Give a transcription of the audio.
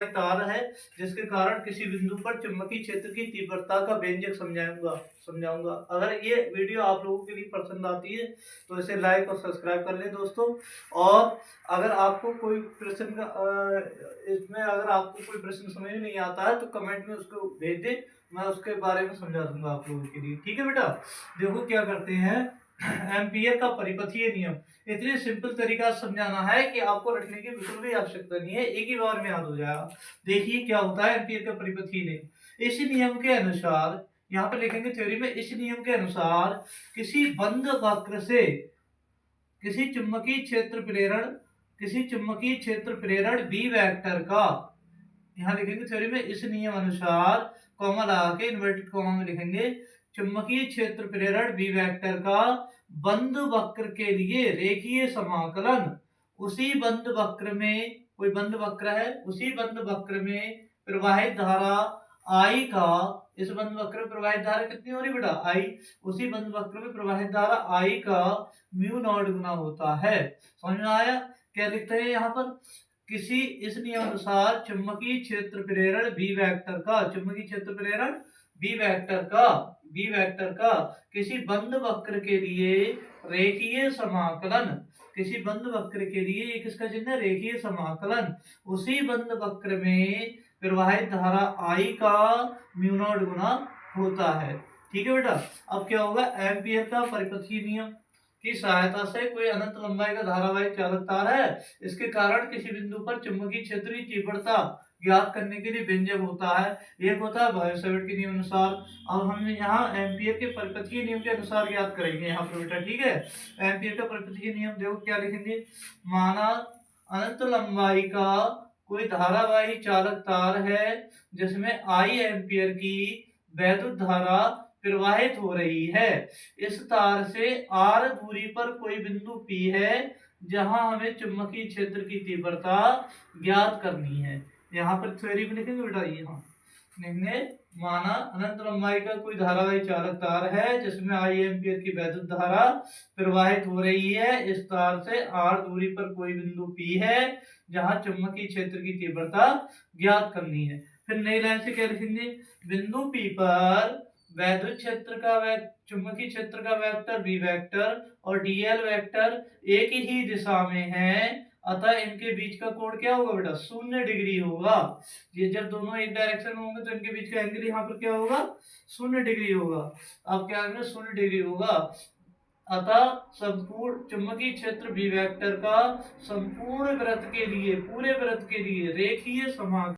तार है जिसके कारण किसी बिंदु पर चुंबकीय क्षेत्र की तीव्रता का व्यंजक समझाऊंगा समझाऊंगा। अगर ये वीडियो आप लोगों के लिए पसंद आती है तो इसे लाइक और सब्सक्राइब कर लें दोस्तों। और अगर आपको कोई प्रश्न का इसमें अगर आपको कोई प्रश्न समझ में नहीं आता है तो कमेंट में उसको भेज दें, मैं उसके बारे में समझा दूंगा आप लोगों के लिए। ठीक है बेटा, देखो क्या करते हैं। एम्पियर का परिपथीय नियम इतने सिंपल तरीका से समझाना है कि आपको रटने की बिल्कुल भी आवश्यकता नहीं है, एक ही बार में याद हो जाएगा। देखिए क्या होता है एम्पियर का परिपथीय नियम। इस नियम के अनुसार, यहाँ पे लिखेंगे थ्योरी में, इस नियम के अनुसार किसी बंद वक्र से किसी चुंबकीय क्षेत्र प्रेरण बी वेक्टर का, यहाँ लिखेंगे थ्योरी में, इस नियम अनुसार कॉमा लगा के इन्वर्टेड कॉमा में लिखेंगे, चुंबकीय क्षेत्र प्रेरण बी वेक्टर का बंद वक्र के लिए रेखीय समाकलन उसी बंद वक्र में, कोई बंद वक्र है, उसी बंद वक्र में प्रवाहित धारा I का, इस बंद वक्र में प्रवाहित धारा कितनी हो रही बेटा, I, उसी बंद वक्र में प्रवाहित धारा I का म्यू नॉट गुना होता है। समझ में आया? क्या लिखते हैं यहाँ पर, किसी इस नियम अनुसार चुंबकीय क्षेत्र प्रेरण बी वेक्टर का, चुंबकीय क्षेत्र प्रेरण बी वेक्टर का किसी बंद वक्र के लिए रेखीय समाकलन, किसी बंद वक्र के लिए एक इसका चिन्ह रेखीय समाकलन उसी बंद वक्र में प्रवाहित धारा I का म्यू नॉट गुना होता है। ठीक है बेटा, अब क्या होगा, एम्पियर का परिपथीय नियम की सहायता से कोई अनंत लंबाई का धारावाहिक चालक तार है, इसके कारण किसी बिंदु पर चुंबकीय क्षेत्र की तीव्रता ज्ञात करने के लिए व्यंजक होता है। एक होता है बायो-सैवर्ट के नियम अनुसार। अब हम यहाँ एम्पियर के परिपथीय नियम के अनुसार ज्ञात करेंगे यहाँ पर बेटा। ठीक है, एम्पियर का परिपथीय नियम देखो क्या लिखेंगे, माना अनंत लंबाई का कोई धारावाही चालक तार है जिसमें I एम्पियर की वैद्युत धारा प्रवाहित हो रही है। इस तार से R दूरी पर कोई बिंदु P है जहां हमें चुंबकीय क्षेत्र की तीव्रता ज्ञात करनी है। यहाँ पर थ्योरी में लिखेंगे बेटा, यहाँ लिखेंगे, माना अनंत लंबाई का कोई धारावाही चालक तार है जिसमें I एम्पियर की वैद्युत धारा प्रवाहित हो रही है। इस तार से R दूरी पर कोई बिंदु P है जहां चुंबकीय क्षेत्र की तीव्रता ज्ञात करनी है। फिर नई लाइन से क्या लिखेंगे, बिंदु P पर वैद्युत क्षेत्र का चुंबकीय क्षेत्र का वेक्टर बी वेक्टर और डीएल वेक्टर एक ही दिशा में है, अतः इनके बीच का कोण क्या होगा बेटा, 0 डिग्री होगा। ये जब दोनों एक डायरेक्शन में होंगे तो इनके बीच का एंगल यहाँ पर क्या होगा, 0 डिग्री होगा। अब क्या होगा, 0 डिग्री होगा। अतः संपूर्ण चुंबकीय क्षेत्र बी वेक्टर का संपूर्ण वृत्त के लिए, पूरे वृत्त के लिए रेखीय समाकलन